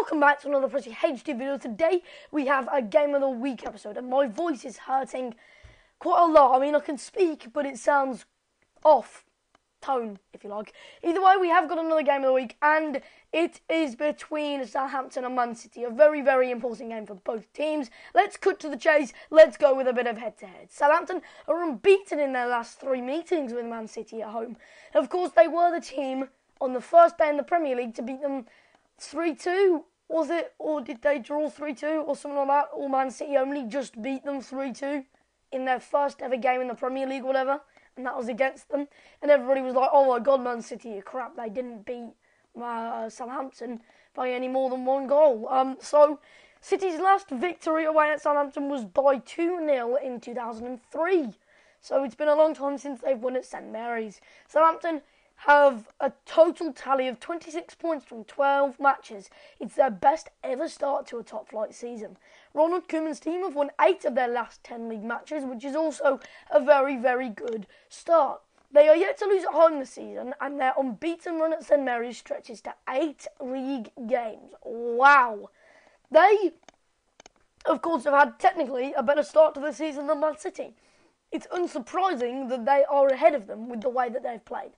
welcome back to another Pretty HD video. Today we have a Game of the Week episode and my voice is hurting quite a lot. I mean, I can speak, but it sounds off tone, if you like. Either way, we have got another Game of the Week and it is between Southampton and Man City. A very, very important game for both teams. Let's cut to the chase. Let's go with a bit of head-to-head. Southampton are unbeaten in their last 3 meetings with Man City at home. Of course, they were the team on the first day in the Premier League to beat them 3-2, was it? Or did they draw 3-2 or something like that? Or Man City only just beat them 3-2 in their first ever game in the Premier League, whatever. And that was against them. And everybody was like, oh my God, Man City are crap. They didn't beat Southampton by any more than 1 goal. So City's last victory away at Southampton was by 2-0 in 2003. So it's been a long time since they've won at St Mary's. Southampton have a total tally of 26 points from 12 matches. It's their best ever start to a top-flight season. Ronald Koeman's team have won 8 of their last 10 league matches, which is also a very, very good start. They are yet to lose at home this season, and their unbeaten run at St Mary's stretches to 8 league games. Wow! They, of course, have had technically a better start to the season than Man City. It's unsurprising that they are ahead of them with the way that they've played.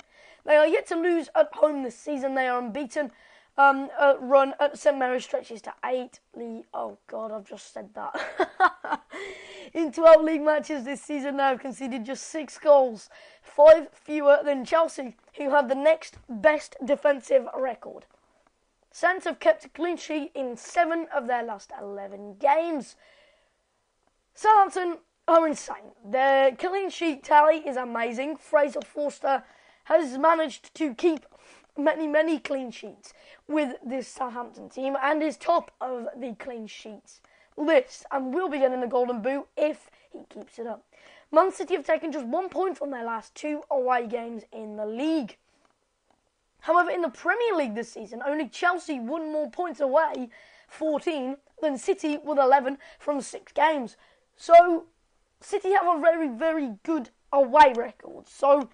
They are yet to lose at home this season. They are unbeaten. Run at St Mary's stretches to 8 league. Oh God, I've just said that. In 12 league matches this season, they have conceded just 6 goals, 5 fewer than Chelsea, who have the next best defensive record. Saints have kept a clean sheet in 7 of their last 11 games. Southampton are insane. Their clean sheet tally is amazing. Fraser Forster has managed to keep many clean sheets with this Southampton team and is top of the clean sheets list and will be getting the golden boot if he keeps it up. Man City have taken just 1 point from their last 2 away games in the league. However, in the Premier League this season, only Chelsea won more points away, 14, than City with 11 from 6 games. So City have a very, very good away record. So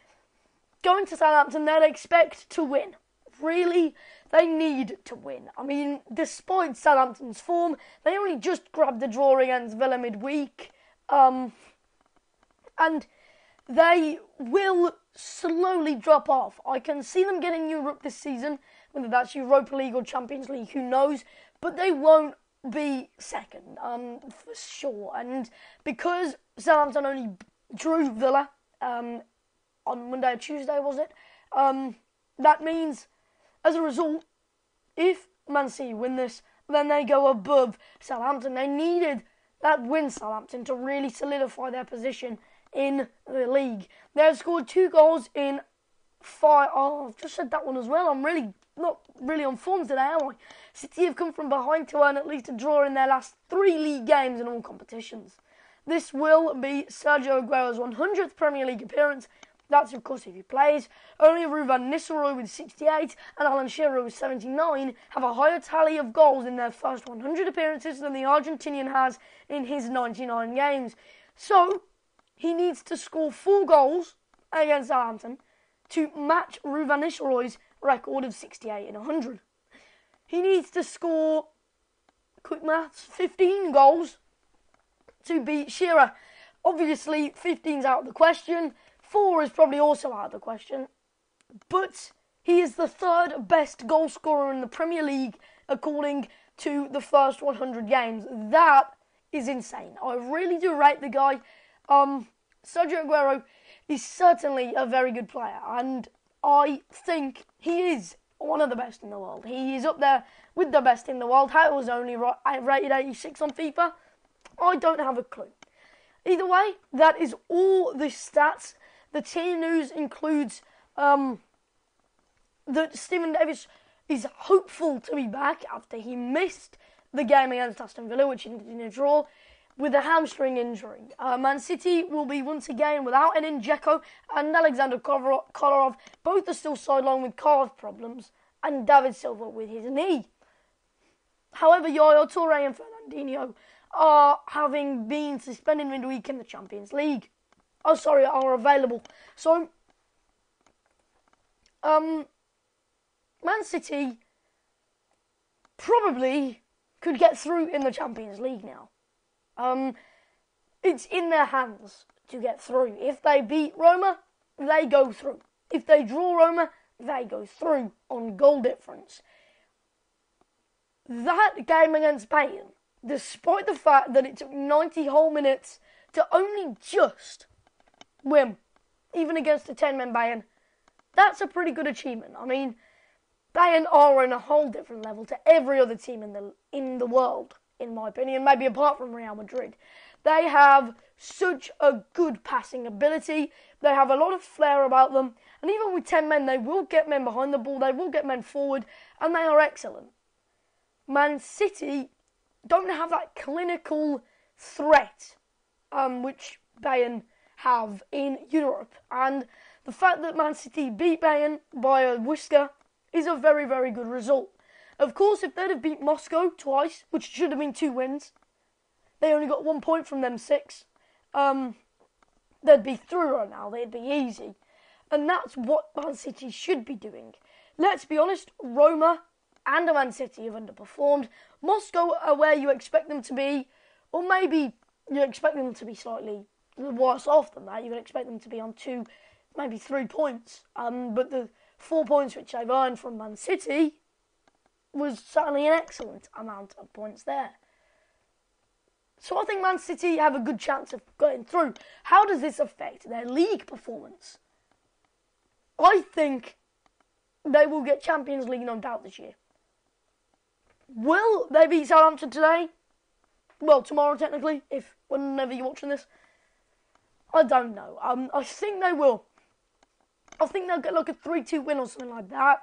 going to Southampton, they'd expect to win. Really, they need to win. I mean, despite Southampton's form, they only just grabbed the draw against Villa midweek. And they will slowly drop off. I can see them getting Europe this season, whether that's Europa League or Champions League, who knows. But they won't be second, for sure. And because Southampton only drew Villa on Monday or Tuesday, was it? That means, as a result, if Man City win this, then they go above Southampton. They needed that win, Southampton, to really solidify their position in the league. They have scored 2 goals in 5... Oh, I've just said that one as well. I'm really not really on form today, am I? City have come from behind to earn at least a draw in their last 3 league games in all competitions. This will be Sergio Aguero's 100th Premier League appearance. That's, of course, if he plays. Only Ruud van Nistelrooy with 68 and Alan Shearer with 79 have a higher tally of goals in their first 100 appearances than the Argentinian has in his 99 games. So, he needs to score 4 goals against Southampton to match Ruud van Nistelrooy's record of 68 and 100. He needs to score, quick maths, 15 goals to beat Shearer. Obviously, 15's out of the question. 4 is probably also out of the question. But he is the 3rd best goal scorer in the Premier League according to the first 100 games. That is insane. I really do rate the guy. Sergio Aguero is certainly a very good player. And I think he is one of the best in the world. He is up there with the best in the world. How it was only rated 86 on FIFA, I don't have a clue. Either way, that is all the stats. The team news includes that Stephen Davis is hopeful to be back after he missed the game against Aston Villa, which ended in a draw, with a hamstring injury. Man City will be once again without Edin Dzeko and Alexander Kolarov. Both are still sidelined with calf problems, and David Silva with his knee. However, Yaya Toure and Fernandinho are having been suspended midweek in the Champions League. Are available. So, Man City probably could get through in the Champions League now. It's in their hands to get through. If they beat Roma, they go through. If they draw Roma, they go through on goal difference. That game against Bayern, despite the fact that it took 90 whole minutes to only just win, even against a 10-man Bayern, that's a pretty good achievement. I mean, Bayern are on a whole different level to every other team in the world, in my opinion, maybe apart from Real Madrid. They have such a good passing ability. They have a lot of flair about them. And even with 10 men, they will get men behind the ball. They will get men forward. And they are excellent. Man City don't have that clinical threat, which Bayern have in Europe. And the fact that Man City beat Bayern by a whisker is a very, very good result. Of course, if they'd have beat Moscow twice, which should have been 2 wins, they only got 1 point from them 6. They'd be through right now. They'd be easy. And that's what Man City should be doing. Let's be honest, Roma and Man City have underperformed. Moscow are where you expect them to be, or maybe you expect them to be slightly worse off than that. You would expect them to be on 2, maybe 3 points. But the 4 points which they've earned from Man City was certainly an excellent amount of points there. So I think Man City have a good chance of getting through. How does this affect their league performance? I think they will get Champions League no doubt this year. Will they beat Southampton today? Well, tomorrow technically, whenever you're watching this. I don't know. I think they will. I think they'll get like a 3-2 win or something like that.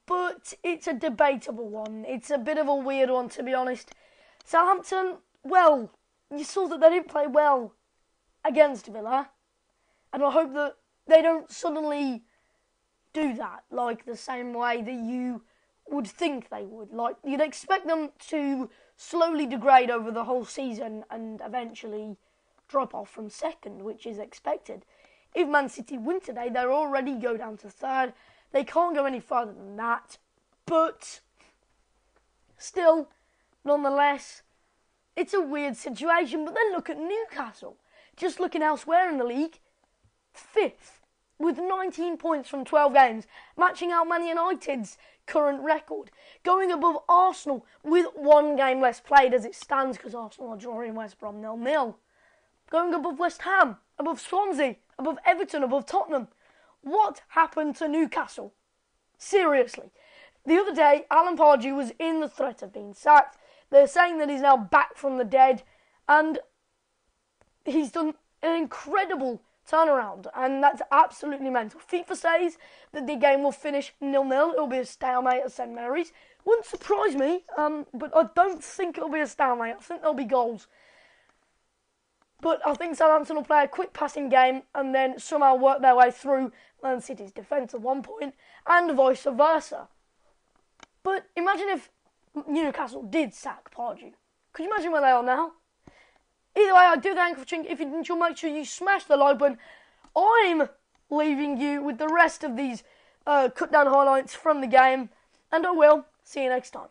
But it's a debatable one. It's a bit of a weird one, to be honest. Southampton, well, you saw that they didn't play well against Villa. And I hope that they don't suddenly do that, like the same way that you would think they would. Like, you'd expect them to slowly degrade over the whole season and eventually drop off from second, which is expected. If Man City win today, they'll already go down to third. They can't go any further than that. But still, nonetheless, it's a weird situation. But then look at Newcastle. Just looking elsewhere in the league, 5th with 19 points from 12 games, matching out Man United's current record, going above Arsenal with 1 game less played as it stands because Arsenal are drawing West Brom 0-0, going above West Ham, above Swansea, above Everton, above Tottenham. What happened to Newcastle? Seriously. The other day, Alan Pardew was in the threat of being sacked. They're saying that he's now back from the dead, and he's done an incredible turnaround, and that's absolutely mental. FIFA says that the game will finish 0-0. It'll be a stalemate at St Mary's. Wouldn't surprise me, but I don't think it'll be a stalemate. I think there'll be goals. But I think Southampton will play a quick passing game and then somehow work their way through Man City's defence at 1 point, and vice versa. But imagine if Newcastle did sack Pardew. Could you imagine where they are now? Either way, I do thank you for watching. If you didn't, you'll make sure you smash the like button. I'm leaving you with the rest of these cut down highlights from the game, and I will see you next time.